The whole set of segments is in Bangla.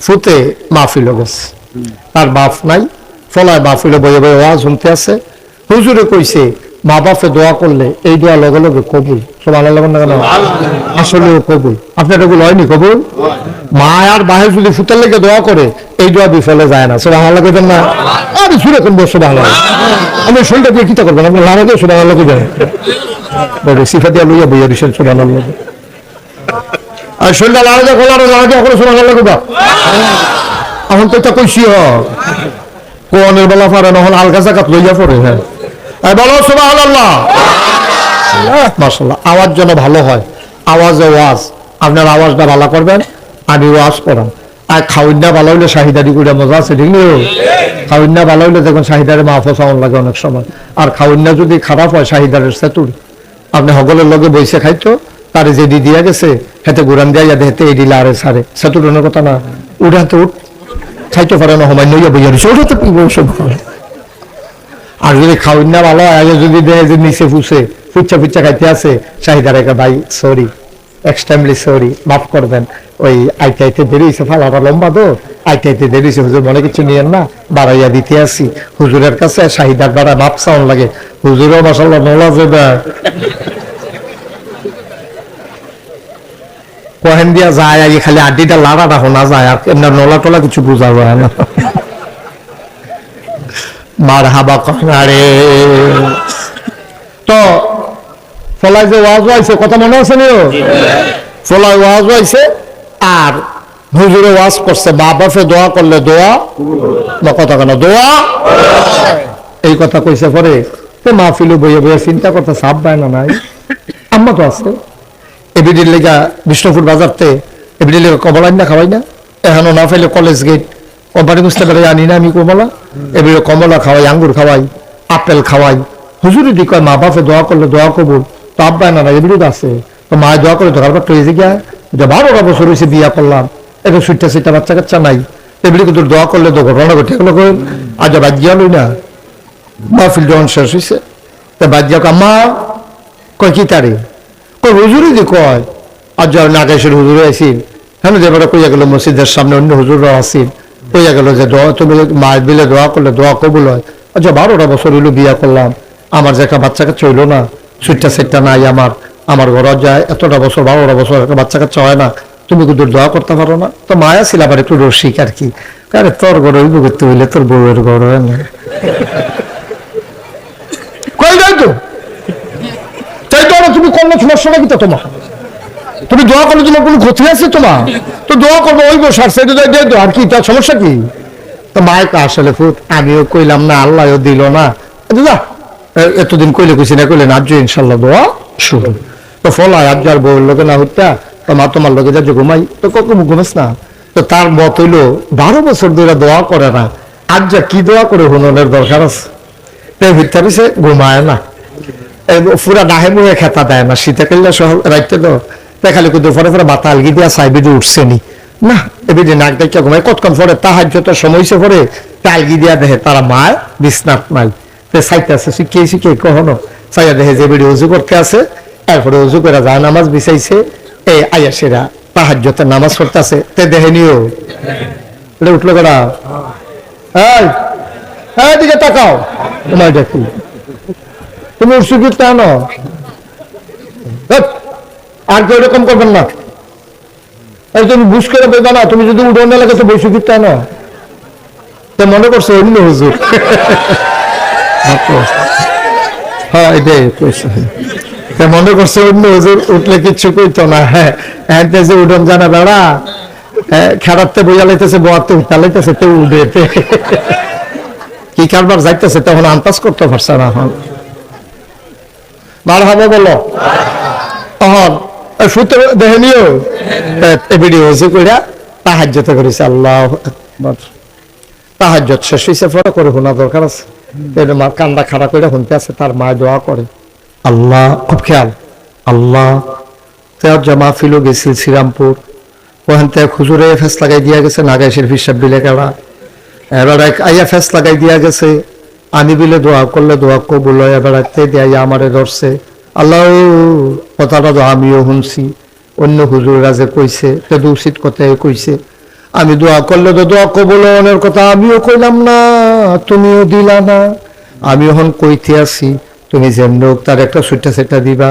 ফুতে মাহফিল গেছে, তার বাপ নাই, ফলায় মাহফিলে বয়ে বয়ে ওয়াজ শুনতে আছে। হুজুরে কইছে মা বাপে দোয়া করলে এই দোয়া লগে লগে কবুল। সুবহানাল্লাহ না কেন? আসলেও কবুল। আপনার এগুলো হয়নি কবুল? মা আর বাহের যদি ফুতের লেগে দোয়া করে এই দোয়া বিফলে যায় না। সুবহানাল্লাহ কইবেন না? আরে শুনে কোন বসে বাংলা আমি শুনটা দিয়ে কিতা করবেন? আপনি লাগাতে সুবহানাল্লাহ কইবেন বলে সিফাতিয়া লইয়া বইয়া দিছেন। সুবহানাল্লাহ। আর শুনটা লাগাতে খোলার লাগাতে এখন সুবহানাল্লাহ কইবা। এখন তো এটা কইছি কোনের বেলা পারে নহন আলগা জাকাত লইয়া পড়ে। হ্যাঁ বলো সুবহানাল্লাহ। মাশাআল্লাহ। আওয়াজ যেন ভালো হয়, আওয়াজে ওয়াজ। আপনার আওয়াজটা ভালো করবেন, আমি ওয়াজ করাম। আর খাউন্না ভালো হইলে শাহিদারি করে মজা আছে, ঠিক নেই? খাউন্না ভালো হইলে দেখুন শাহিদারে মাহফুজ সাউন্ড লাগে অনেক সময়। আর খাউন্না যদি খারাপ হয় শাহিদারের সেতুরি। আপনি সকলের লগে বইসে খাইতো, তারে যে দিয়া গেছে হেতে গুরান দিয়া হেতে এই দিলে আরে সারে সেতুরের কথা না। উঠাতে উঠ খাইতে পারে না, সময় নইয়া বইয়া দিচ্ছে, ওটা তো আর যদি খাউন্না ভালো হয় আগে যদি দেয় যে নিচে ফুসে ফুচ্চা ফুচ্চা খাইতে আছে শাহিদার একা ভাই সরি, এক্সট্রিমলি সরি, মাফ করবেন, ওই আইতে আইতে দেরি হয়েছে, ফালাটা লম্বা তো আইতে আইতে দেরি হয়েছে, হুজুর মনে কিছু নিয়েন না, বাড়াইয়া দিতে আসি হুজুরের কাছে। শাহিদার দ্বারা মাপ চাউন লাগে, হুজুরও মাশাআল্লাহ নোলা যাবে কহেন দিয়া যায় আগে খালি আড্ডিটা লাড়াটা শোনা যায়, আর এমনি নোলা টোলা কিছু বোঝা যায় না। মার হাবা কনারে তো ফলায় যে ওয়াজ হয়েছে কথা মনে আছে নিও? ফলায় ওয়াজ হয়েছে আর হুজুরে ওয়াজ করছে মা বাপে দোয়া করলে দোয়া বা কথা কেন দোয়া এই কথা কইছে পরে তো মাহফিলে বইয়ে বইয়ে চিন্তা করতে সাপ পায় না নাই। আম্মা তো আছে এবিডির লেগা বিষ্ণুপুর বাজারতে এবিডির লেগা কমলা না খাওয়াই না, এখনো না ফেলে কলেজ গেট কোম্পানি বুঝতে পারে আনি না আমি কমলা, এবারে কমলা খাওয়াই, আঙ্গুর খাওয়াই, আপেল খাওয়াই। হুজুরি দি কয় মা বাপে দোয়া করলে দোয়া কবুল, তো আব্বা না না এবিডি তো আছে, তো মায়ে দোয়া করে তো কারবার তো এসে গিয়া 12টা বছর হয়েছে বিয়া করলাম, এটা সুইটটা সুইটটা বাচ্চা কাচ্চা নাই, এবিডি কিন্তু দোয়া করলে তো ঘটনা ঘটে এগুলো করেন। আজ বাজ্যা লই না মাহফিল যখন শেষ হয়েছে তা বাজ্যা মা কয় কি তারে কয় হুজুরি দি কয় আজ নাগেশের হুজুরে আসিল, হ্যাঁ যেবার কইয়া গেল মসজিদের সামনে অন্য হুজুররা আসিল, কইয়া গেল যে দোয়া তুমি মায়ের বিলে দোয়া করলে দোয়া কবুল হয়। আচ্ছা 12টা বছর হইলো বিয়া করলাম, আমার যে একটা বাচ্চা কাচ্চা হইলো না, সুইটটা সেটটা নাই আমার ঘর যায় এতটা বছর 12টা বছর একটা বাচ্চা কাচ্চা হয় না, তুমি কিন্তু দোয়া করতে পারো না। তো মায়া ছিল আবার একটু রসিক আর কি, আরে তোর ঘর হইব করতে হইলে তোর বউয়ের ঘর হয় না কই যাই তো তাই তো তুমি করলে সমস্যা নাকি তো তোমার, তুমি দোয়া করলে তোমার কোনো ক্ষতি আছে তোমার, তো দোয়া করবো ওই বসে আর সেটা দিয়ে দো আর কি, তার সমস্যা কি? তো মায়কে আসলে ফুট আমিও কইলাম না, আল্লাহও দিল না, এতদিন কইলে কইছি না কইলে না, আজ ইনশাল্লাহ দোয়া শুরু। তো ফলায় আজ আর বউর লোকে না হত্যা, তো মা তোমার লোকে যা ঘুমাই, তো কখন ঘুমাস না, তো তার মত হইলো 12 বছর ধরে দোয়া করে না, আজ যা কি দোয়া করে হুননের দরকার আছে, তাই ভিতরে সে ঘুমায় না, পুরা ডাহে মুহে খেতা দেয় না, শীতে কাল্লা সহ রাখতে তো দেখালি কিন্তু পরে পরে মাথা আলগি দিয়া সাইবিডি উঠছে নি না, এবিডি নাক ডাকিয়া ঘুমায়, কতক্ষণ পরে তাহাজ্জুদের সময় সে পরে আলগি দিয়া দেখে তারা মায় বিছনাত নাই, সাইতে আছে শিখিয়ে শিখিয়ে কখনো সাইয়া দেখে যে বিডি উজু করতে আছে, এরপরে উজু করে যা নামাজ বিছাইছে, এই আয়াসেরা তাহাজ্জুদের নামাজ পড়তে আছে, তে দেখে নিও এটা উঠলো করা এই দিকে তাকাও, তোমার দেখি তুমি উঠছো কি তা না, আর কেউ এরকম করবেন না, তুমি বুঝ করে বলবা না, তুমি যদি উঠোন লাগে তো বসে কিনতে না, তো মনে করছো অন্য হুজুর, হ্যাঁ এটাই মনে করছে অন্য হুজুর উঠলে কিচ্ছু কইতো না, হ্যাঁ যে উঠোন জানা বেড়া খেড়াতে বইয়া লাইতেছে, বোয়াতে উঠা লাইতেছে, তো উঠে কি কারবার যাইতেছে তখন আন্দাজ করতে পারছে না, এখন মার হবে বলো তখন সুতো দেখে নিও ভিডিও কইরা তাহাজ্জুদ করেছে, আল্লাহ তাহাজ্জুদ শেষ হইছে পরে করে শোনা দরকার আছে, মা কান্দা খাড়া করে শুনতে আছে, তার মা দোয়া করে আল্লাহ, খুব খেয়াল আল্লাহ। জামা ফিলো গেছিল শ্রীরামপুর, ওখান থেকে খুচুরে ফেস লাগাই দিয়া গেছে, নাগাইশের হিসাব বিলে কেড়া, এবার আইয়া ফেস লাগাই দিয়া গেছে, আমি বিলে দোয়া করলে দোয়া কবুল হয়, এবার দিয়া আমারে ধরছে, আল্লাহ কথাটা তো আমিও শুনছি, অন্য হুজুররা যে কইছে, উচিত কথাই কইছে, আমি দোয়া করলে তো দোয়া কবুলের কথা আমিও কইলাম না, তুমিও দিলা না। আমি এখন কইতে আছি, তুমি যেমন হোক তার একটা সুইটা সেটা দিবা।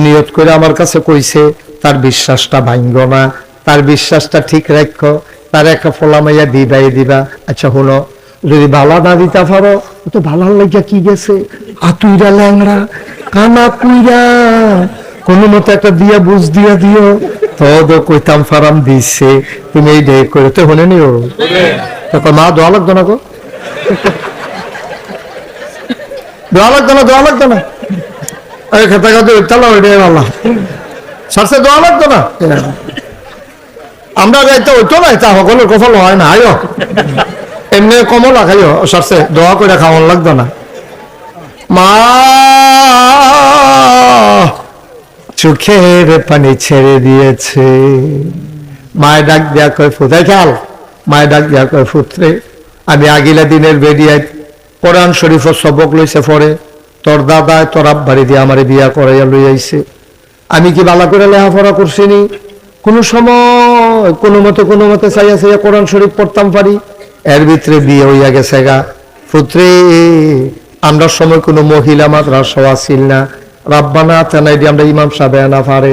নিয়ত করে আমার কাছে কইছে, তার বিশ্বাসটা ভাঙ্গ না, তার বিশ্বাসটা ঠিক রাখো, তার একটা ফলা মাইয়া দিবাই দিবা। আচ্ছা হলো, যদি ভালো না দিতে পারো তো ভালো লাগিয়া কি গেছে, আতুইরা ল্যাংড়া কানা কুইরা কোনো মতো একটা দিয়া বুঝ দিয়া দিও, তো কইতাম ফারাম দিচ্ছে, তুমি এই ডে করে তো হলে নিও। মা দোয়া লাগতো না গো, দোয়া লাগতো না, দোয়া লাগতো না, এই খেতে খাতে উঠতাম ওইটাই ভালো, সারসে দোয়া লাগতো না। আমরা যাইতে হইতো না, তা সকলের কফল হয় না। আয়ো এমনি কমলা খাইও, সারসে দোয়া করে খাওয়ান লাগতো না। মা চোখের পানি ছেড়ে দিয়েছে। মায়ের ডাক দেয়া কয় ফুতাই খাল, মায়ের ডাক দেয়া কয় ফুত্রে, আমি আগিলা দিনের বেরিয়ায় কোরআন শরীফ সবক লইছে পরে, তোর দাদায় তোর আব্বারি দিয়ে আমারে বিয়া করাইয়া লই আইছে। আমি কি বালা করে লেখাপড়া করছিনি? কোনো সময় কোনো মতে চাইয়া চাইয়া কোরআন শরীফ পড়তাম পারি, এর ভিতরে বিয়ে হইয়া গেছে গা। পুত্রে আমরা সময় কোনো মহিলা মাদ্রাসাও আসিল না, রাব্বানা তেনাই দিয়ে আমরা ইমাম সাহেব না পারে।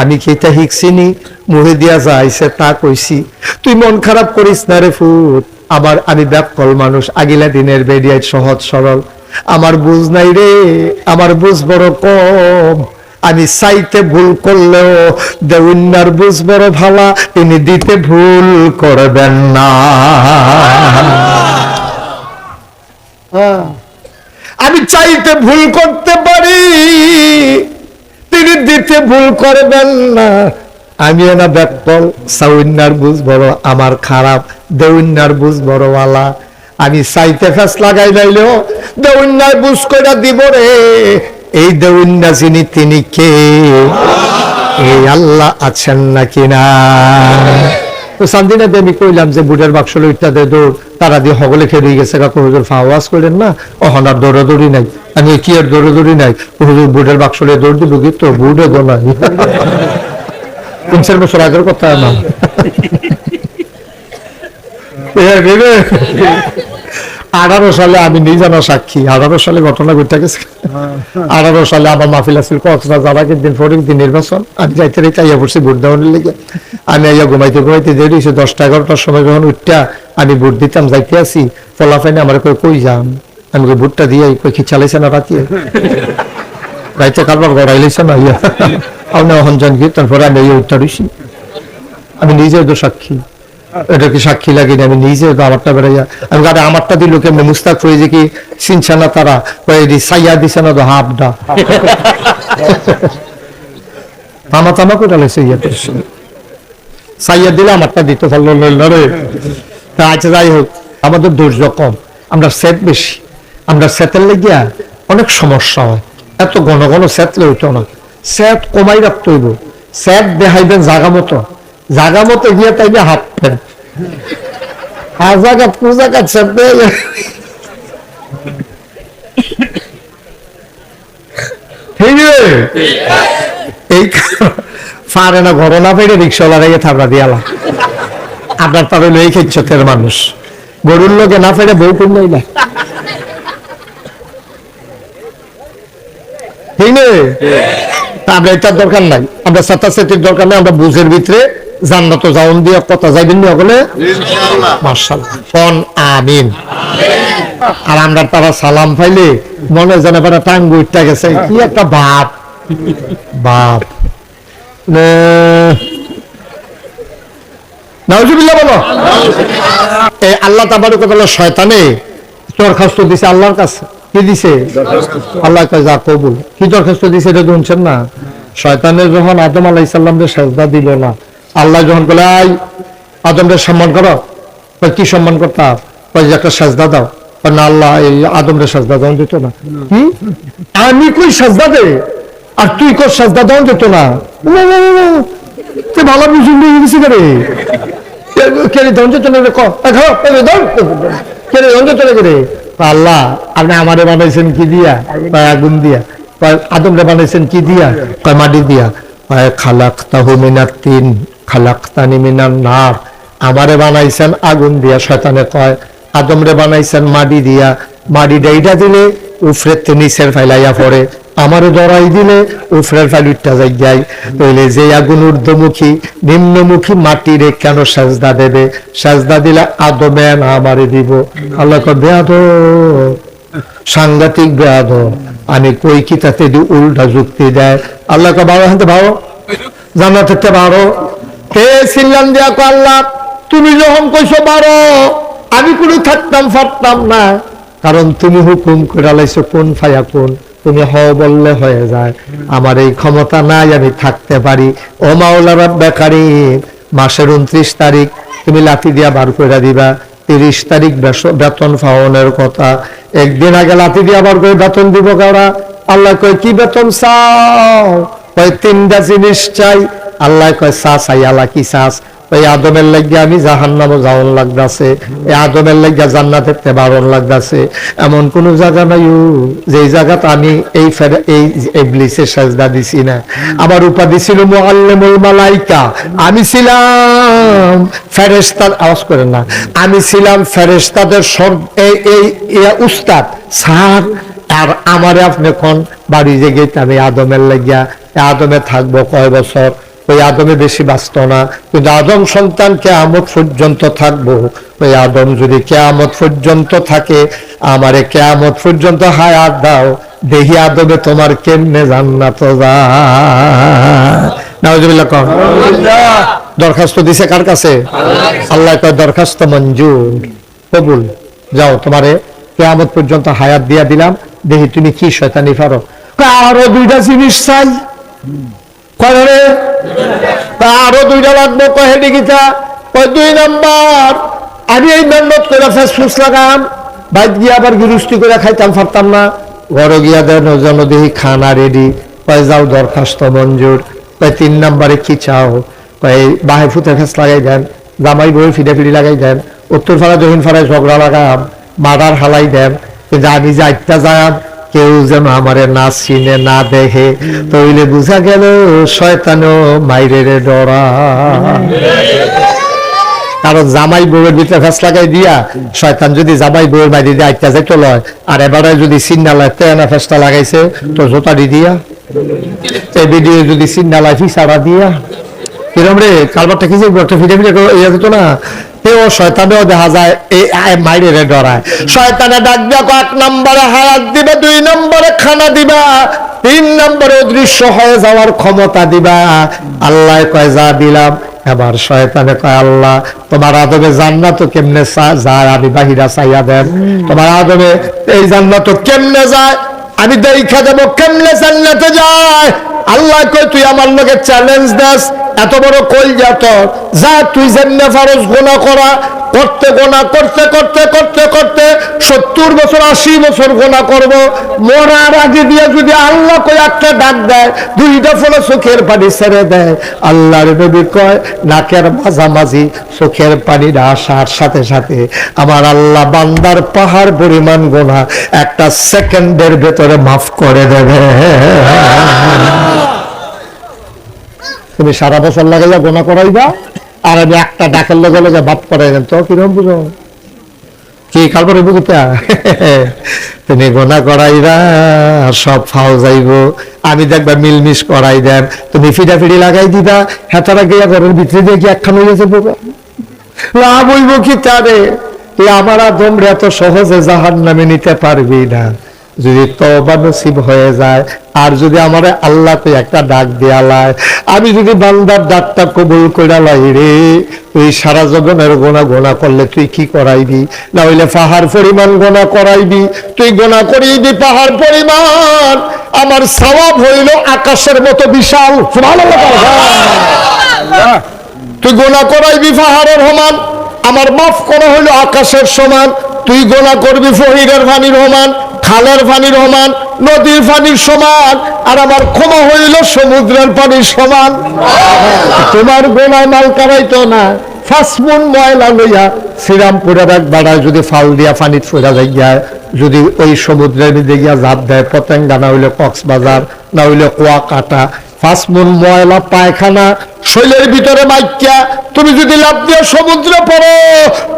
আমি কি এটা শিখছিনি? মুহে দিয়া যাইছে তা কইছি। তুই মন খারাপ করিস না রে ফুট, আবার আমি ব্যাকল মানুষ, আগিলা দিনের বেরিয়ায় সহজ সরল, আমার বুঝ নাই রে, আমার বুঝ বড় কম। আমি চাইতে ভুল করলেও দেউন্নার বুঝ বড় ভালা, তিনি দিতে ভুল করবেন না। আমি চাইতে ভুল করতে পারি, তিনি দিতে ভুল করবেন না। আমি না ব্যাকল, সাউন্নার বুঝ বড় আমার খারাপ, দেউন্নার বুঝ বড় ওয়ালা। আমি চাইতে ফেস লাগাই লাইলেও দেউন্নার বুঝ কইরা দিব রে। এই দেউন্না যিনি তিনি কে? এই আল্লাহ আছেন নাকি না? তো সান্দিনা আমি কইলাম যে বুটের বাক্স লইটা দে দৌড়, তারা দিয়ে হগলে খেয়ে গেছে, কাকু হুজুর ফাওয়াজ করলেন না, অহন আর দৌড়াদৌড়ি নাই। আমি কি আর দৌড়াদৌড়ি নাই, হুজুর বুটের বাক্স লিয়ে দৌড় দিব, কি তো বুটে দো নাই। 3-4 বছর আগের কথা না। 18 সালে আমি নিজানা সাক্ষী, 18 সালে ঘটনা ঘটে গেছে। 18 সালে আমার মাহফিল আছিল কক্সবাজার, আগের দিন ফরিক দিন নির্বাচন, আমি যাইতে রেখে আইয়া পড়ছি ভোট দেওয়ার লেগে। আমি আইয়া ঘুমাইতে দেরি হয়েছে, 10টা-11টার সময় যখন উঠটা আমি ভোট দিতাম যাইতে আসি, ফলাফাইনে আমার কই যান, আমি ভোটটা দিয়ে কই কি চালাইছে না রাতিয়ে, রাইতে কারবার গড়াই লাইছে না ইয়া আপনি অহন যান কি, তারপরে আমি এই উঠটা রইছি। আমি নিজেও তো সাক্ষী, এটা কি সাক্ষী লাগেনি, আমি নিজে আমারটা বেড়াইয়া আমি গাড়ি আমারটা দিল কেমনি মুস্তাক হয়ে যে কি চিনছে না তারা, সাইয়া দিছে না তো হাফডা তামা তামা করে লাগছে ইয়া করছে, সাইয়া দিলে আমারটা দিতে পারলো না রে। আচ্ছা যাই হোক, আমাদের ধৈর্য কম, আমরা সেট বেশি, আমরা সেটের লেগিয়া অনেক সমস্যা হয়। এত ঘন ঘন সেটলে হইতো না, সেট কমাই রাখতে হইব। সেট দেখাইবেন জাগা মতো, জাগা মতো গিয়ে তাইলে হাঁটতেন, আর জায়গা পূজাকাত সেট এই পারে না ঘটনা পেয়ে রিক্সাওয়ালা রেগে থাবড়া দিয়ালা। আপনার তার হইলো এই খেচ্ছতের মানুষ, গরুর লোকে না ফেরে বউ কোন যাই না, ঠিক নেই? আমরা এটার দরকার নাই, আমরা সাতাশির দরকার নাই, আমরা বুঝের ভিতরে জান্নাত যাওন দিয়ে কথা যাইবেন না বলে মাশাআল্লাহ কোন আমিন। আর আমরা তারা সালাম পাইলে মনে যেন একটা টাঙ্গু উঠতে গেছে, কি একটা বাপ বাপ নাউজুবিল্লাহ বলো। এই আল্লাহ তাবারক ওয়া তাআলা শয়তানে দরখাস্ত দিছে আল্লাহর কাছে, কি দিছে? আল্লাহ কয় যা কবুল। কি দরখাস্ত দিছে এটা শুনছেন না? শয়তানের যখন আদম আলাইহিস সালামের সিজদা দিল না, আল্লাহ যখন বলে আই আদমের সম্মান করো, কি সম্মান করতা? যে একটা সিজদা দাও। না আল্লাহ এই আদমের সিজদা দাও দিত না। কি আমি কই সিজদা দে আর তুই কই সিজদা দাও দিত না? তুই ভালো বুঝুন দিছি করে কেড়ে দাও দিত না, কেড়ে দাও দিত না করে। আল্লাহ আপনি আমারে বানাইছেন কি দিয়া? আগুন দিয়া। আদমরে বানাইছেন কি দিয়া? মাটি দিয়া। খালাকতাহু মিনাত তিন খালাকতানি মিনান নার। আমারে বানাইছেন আগুন দিয়া, শয়তানে কয় আদমরে বানাইছেন মাটি দিয়া, মাটি ডাইটা দিলে উফরের নিচের ফাইলাইয়া পড়ে, আমারও ধরাই দিলে উফরের ফাইলুটটা যাই তাইলে যে আগুন ঊর্ধ্বমুখী নিম্নমুখী মাটিরে কেন সাজদা দেবে? সাজদা দিলে আদমে না আমারে দিব। আল্লাহ কয় বেয়াদ, সাংঘাতিক বেয়াদ, আমি কই কি তাতে উল্টা যুক্তি দেয়। আল্লাহ কয় বারো হাতে ভালো জান্নাতে বারো। কে ছিলাম দিয়া কয় আল্লাহ তুমি যখন কইছো বারো, আমি কোনো থাকতাম পারতাম না, কারণ তুমি হুকুম করে লাইছো কোন ফায়া কোন, তুমি হ বললে হয়ে যায়, আমার এই ক্ষমতা নাই আমি থাকতে পারি। ও মাওলা রাব্বে কারীম, মাসের 29 তারিখ তুমি লাঠি দিয়া বার করে দিবা, 30 তারিখ বেতন পাওনের কথা, একদিন আগে লাঠি দিয়া বার করে বেতন দিব কারা? আল্লাহ কয় কি বেতন চাও? কয় 3টা জিনিস চাই। আল্লাহ কয় চা চাই। আল্লাহ কি চাস? ওই আদমের লাগিয়া আমি জাহান্নামে যাওয়ার লাগতাছে, এই আদমের লাগিয়া জান্নাতে বারণ লাগতাছে। এমন কোন জায়গা নাই যে জায়গাতে আমি এই ইবলিসের সাজদা দিছি না। আমার উপাধি ছিল মুআল্লিমুল মালাইকা, আমি ছিলাম ফেরেশতার, আওয়াজ করেন না, আমি ছিলাম ফেরেশতাদের উস্তাদ স্যার। আর আমারে আপনি কোন বাড়ি জেগে আমি আদমের লাগিয়া, আদমে থাকবো কয় বছর? ওই আদমে বেশি বাঁচত না, কিন্তু আদম সন্তান কিয়ামত পর্যন্ত থাকবো। ওই আদম যদি কিয়ামত পর্যন্ত থাকে, আমারে কিয়ামত পর্যন্ত হায়াত দাও, দেখি আদমে তোমার কেমনে জান্নাত যায়। নাউজুবিল্লাহ কম। দরখাস্ত দিছে কার কাছে? আল্লাহ কয় দরখাস্ত মঞ্জুর, কবুল, যাও তোমারে কিয়ামত পর্যন্ত হায়াত দিয়া দিলাম, দেখি তুমি কি শয়তানি পারো। আরো 2টা জিনিস চাই। কয়রে? আরো 2টা লাগবে। কয় গীতা? কয় 2 নাম্বার, আমি এই মেহনত করে ফেসফুস লাগাম, বাইক গিয়ে আবার গৃহস্থী করে খাইতাম পারতাম না, ঘরে গিয়া দেন যেন দেখি খানা রেডি। কয় যাও দরখাস্ত মঞ্জুর। কয় 3 নাম্বারে কি চাও? কয় বাহে ফুতে ফেস লাগাই দেন, জামাই বই ফিডাফিডি লাগাই দেন, উত্তর ফাড়া দক্ষিণ ফাড়ায় ঝগড়া লাগাম, মাদার হালাই দেন, কিন্তু আমি যে আটটা যাম কেউ যেন আমারে না চিনে না দেখে, তইলে বুঝা গেল শয়তানও মাইরে ডরা। কারণ জামাই বউয়ের ভিতরে ফেস লাগাই দিয়া শয়তান যদি জামাই বউয়ের বাইরে দিয়ে আটটা যাইতে লয়, আর এবারে যদি চিন্না লাই তেনা ফেসটা লাগাইছে তো জোতারি দিয়া, এই ভিডিও যদি চিন্না লাই ফিসাড়া দিয়া, কিরম রে কারবারটা কি যে একটা ফিটে ফিটে ইয়ে হতো না, তেও শয়তানেও দেখা যায় এই মাইরে ডরায়। শয়তানে ডাক দিয়া 1 নম্বরে হায়াত দিবে, 2 নম্বরে খানা দিবা, 3 নম্বরে অদৃশ্য হয়ে যাওয়ার ক্ষমতা দিবা। আল্লাহ কয় যা দিলাম। এবার শয়তানে কয় আল্লাহ তোমার আদমে জান্নাত কেমনে যায়, আমি বাহিরা চাইয়া দেন, তোমার আদমে এই জান্নাত কেমনে যায়, আমি দেখা দেবো কেমনে জান্নাতে যায়। আল্লাহ কয় তুই আমার লগে চ্যালেঞ্জ দেস, এত বড় কলজা তোর, যা তুই যেমনে ফারজ গুনাহ করা, করতে গোনা করতে করতে করতে করতে 70 বছর 80 বছর গোনা করব, মরার আগে দিয়ে যদি আল্লাহ কয় একটা ডাক দেয়, 2টা ফলে চোখের পানি ছেড়ে দেয়। আল্লাহর নবী কয় নাকের মাঝামাঝি চোখের পানিটা আসার সাথে সাথে আমার আল্লাহ বান্দার পাহাড় পরিমাণ গোনা 1 সেকেন্ডের ভেতরে মাফ করে দেবে। তুমি সারা বছর লাগাইয়া গোনা করাইবা, আর আমি একটা ডাকের লগে লগে বাপ করাই দেন, তো কিরকম বুঝো কি কালপরে বুঝিতা? তুমি গোনা করাইবা সব ফাও যাইব, আমি দেখবা মিলমিশ করাই দেন, তুমি ফিডাফিডি লাগাই দিবা, হেতারা গিয়া ঘরের ভিতরে দিয়ে কি একখান হয়ে যাবে, লাভ হইব কি তারে? তুই আমার আদমরে এত সহজে জাহান্নামে নিতে পারবি না। যদি তওবা নসিব হয়ে যায়, আর যদি আমার আল্লাহ তুই একটা ডাক দেয়ালায়, আমি যদি বান্দার ডাকটা কবুল করে লাই রে, তুই সারা জীবনের গোনা গোনা করলে তুই কি করাইবি? না হইলে পাহাড় পরিমাণ গোনা করাইবি, তুই গোনা করিবি পাহাড় পরিমাণ, আমার সওয়াব হইল আকাশের মতো বিশাল। সুবহানাল্লাহ। তুই গোনা করাইবি পাহাড়ের সমান, আমার মাফ করা হইল আকাশের সমান। তুই গোনা করবি ফহিরের পানির সমান, খালের পানির সমান, নদীর পানির সমান, আর আমার ক্ষমা হইল সমুদ্রের পানির সমান। তোমার গোনায় মাল কারাইতো না, ফাসমুন ময়লা লইয়া শ্রীরামপুরের এক বাড়ায় যদি ফাল দিয়া পানিত ফেরা যায়, যদি ওই সমুদ্রের মধ্যে গিয়া জাপ দেয় পতেঙ্গা, না হইলে কক্সবাজার, না হইলে কুয়াকাটা, ফাসমুন ময়লা পায়খানা শৈলের ভিতরে মাইক্যা তুমি যদি লাফ দিয়ে সমুদ্রে পড়ো,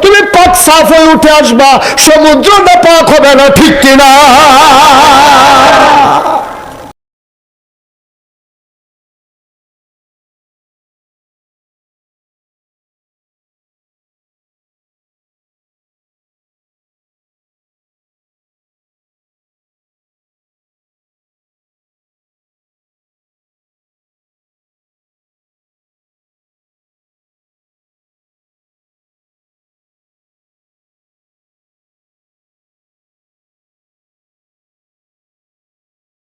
তুমি পাক সাফ হয়ে উঠে আসবা, সমুদ্রটা পাক হবে না, ঠিক কিনা?